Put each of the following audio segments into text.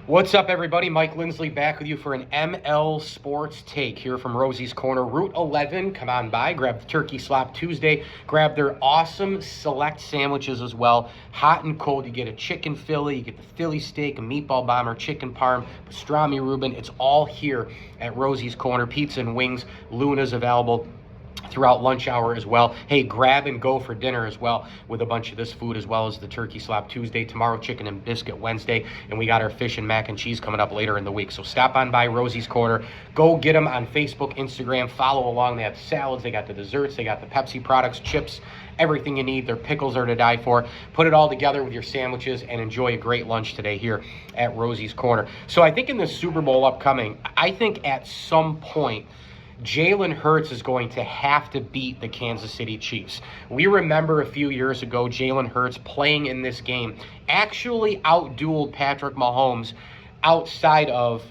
What's up, everybody? Mike Lindsley back with you for an ML Sports Take here from Rosie's Corner, Route 11. Come on by, grab the Turkey Slop Tuesday, grab their awesome select sandwiches as well. Hot and cold, you get a chicken Philly, you get the Philly steak, a meatball bomber, chicken parm, pastrami Reuben. It's all here at Rosie's Corner. Pizza and wings, Luna's available throughout lunch hour as well. Hey, grab and go for dinner as well with a bunch of this food, as well as the Turkey Slop Tuesday, tomorrow chicken and biscuit Wednesday, and we got our fish and mac and cheese coming up later in the week. So stop on by Rosie's Corner. Go get them on Facebook, Instagram, follow along. They have salads, they got the desserts, they got the Pepsi products, chips, everything you need. Their pickles are to die for. Put it all together with your sandwiches and enjoy a great lunch today here at Rosie's Corner. So I think in the Super Bowl upcoming, I think at some point Jalen Hurts is going to have to beat the Kansas City Chiefs. We remember a few years ago, Jalen Hurts playing in this game actually outdueled Patrick Mahomes outside of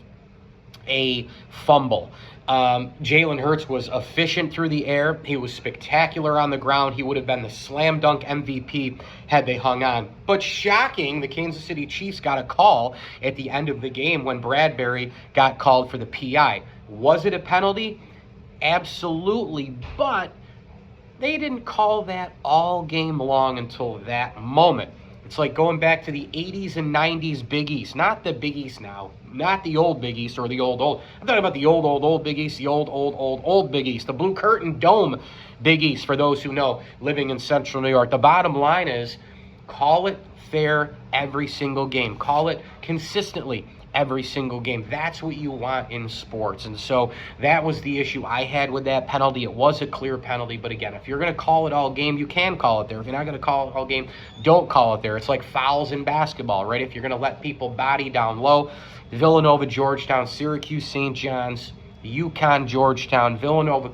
a fumble. Jalen Hurts was efficient through the air. He was spectacular on the ground. He would have been the slam dunk MVP had they hung on. But shocking, the Kansas City Chiefs got a call at the end of the game when Bradbury got called for the PI. Was it a penalty? Absolutely, but they didn't call that all game long until that moment. It's like going back to the 80s and 90s Big East, not the Big East now, not the old Big East or the old. I'm talking about the old Big East, the old Big East, the Blue Curtain Dome Big East, for those who know, living in Central New York. The bottom line is, call it fair every single game. Call it consistently every single game. That's what you want in sports. And so that was the issue I had with that penalty. It was a clear penalty, but again, if you're going to call it all game, you can call it there. If you're not going to call it all game, don't call it there. It's like fouls in basketball, right? If you're going to let people body down low, Villanova, Georgetown, Syracuse, St. John's, UConn, Georgetown, Villanova,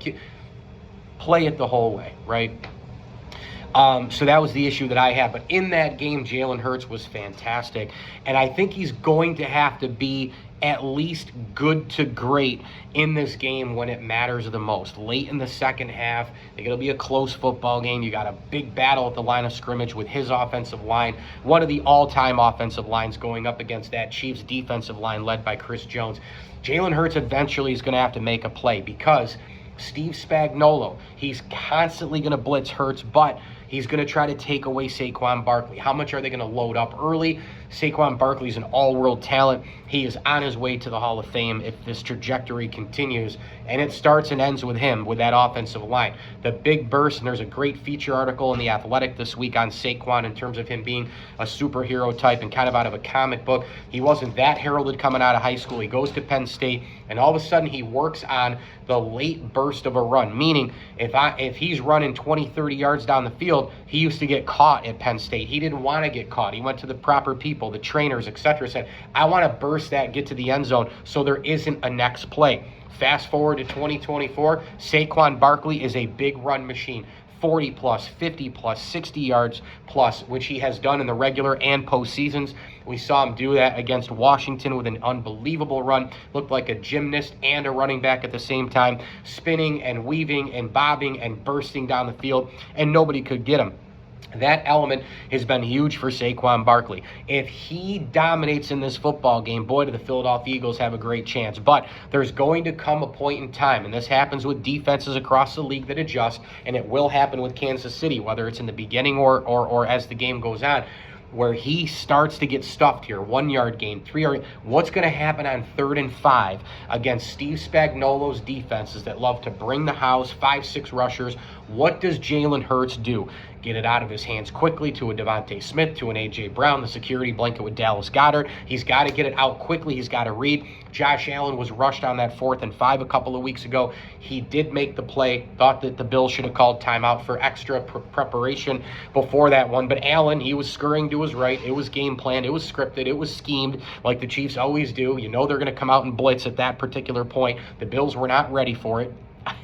play it the whole way, right? So that was the issue that I had. But in that game, Jalen Hurts was fantastic. And I think he's going to have to be at least good to great in this game when it matters the most. Late in the second half, I think it'll be a close football game. You got a big battle at the line of scrimmage with his offensive line, one of the all-time offensive lines, going up against that Chiefs defensive line led by Chris Jones. Jalen Hurts eventually is going to have to make a play because Steve Spagnuolo, he's constantly going to blitz Hurts, but he's going to try to take away Saquon Barkley. How much are they going to load up early? Saquon Barkley is an all-world talent. He is on his way to the Hall of Fame if this trajectory continues, and it starts and ends with him, with that offensive line. The big burst, and there's a great feature article in The Athletic this week on Saquon in terms of him being a superhero type and kind of out of a comic book. He wasn't that heralded coming out of high school. He goes to Penn State, and all of a sudden he works on the late burst of a run, meaning if he's running 20, 30 yards down the field, he used to get caught at Penn State. He didn't want to get caught. He went to the proper people, the trainers, etc., said, I want to burst that, get to the end zone so there isn't a next play. Fast forward to 2024, Saquon Barkley is a big run machine. 40 plus, 50 plus, 60 yards plus, which he has done in the regular and postseasons. We saw him do that against Washington with an unbelievable run. Looked like a gymnast and a running back at the same time, spinning and weaving and bobbing and bursting down the field, and nobody could get him. That element has been huge for Saquon Barkley. If he dominates in this football game, boy, do the Philadelphia Eagles have a great chance. But there's going to come a point in time, and this happens with defenses across the league that adjust, and it will happen with Kansas City, whether it's in the beginning or as the game goes on, where he starts to get stuffed here. 1 yard gain, 3 yard. What's going to happen on 3rd and 5 against Steve Spagnuolo's defenses that love to bring the house, 5-6 rushers? What does Jalen Hurts do? Get it out of his hands quickly to a Devontae Smith, to an A.J. Brown, the security blanket with Dallas Goedert. He's got to get it out quickly. He's got to read. Josh Allen was rushed on that 4th and 5 a couple of weeks ago. He did make the play. Thought that the Bills should have called timeout for extra preparation before that one. But Allen, he was scurrying to his right. It was game planned. It was scripted. It was schemed like the Chiefs always do. You know they're going to come out and blitz at that particular point. The Bills were not ready for it.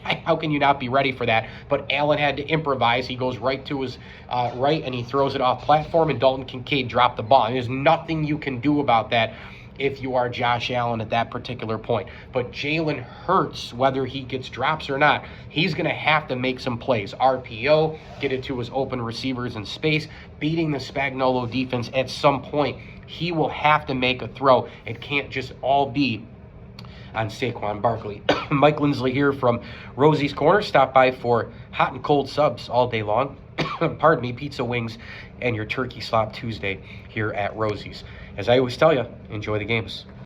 How can you not be ready for that? But Allen had to improvise. He goes right to his right, and he throws it off platform, and Dalton Kincaid dropped the ball. And there's nothing you can do about that if you are Josh Allen at that particular point. But Jalen Hurts, whether he gets drops or not, he's going to have to make some plays. RPO, get it to his open receivers in space. Beating the Spagnuolo defense at some point he will have to make a throw. It can't just all be on Saquon Barkley. Mike Lindsley here from Rosie's Corner. Stop by for hot and cold subs all day long. Pardon me, pizza, wings, and your Turkey Slop Tuesday here at Rosie's. As I always tell you, enjoy the games.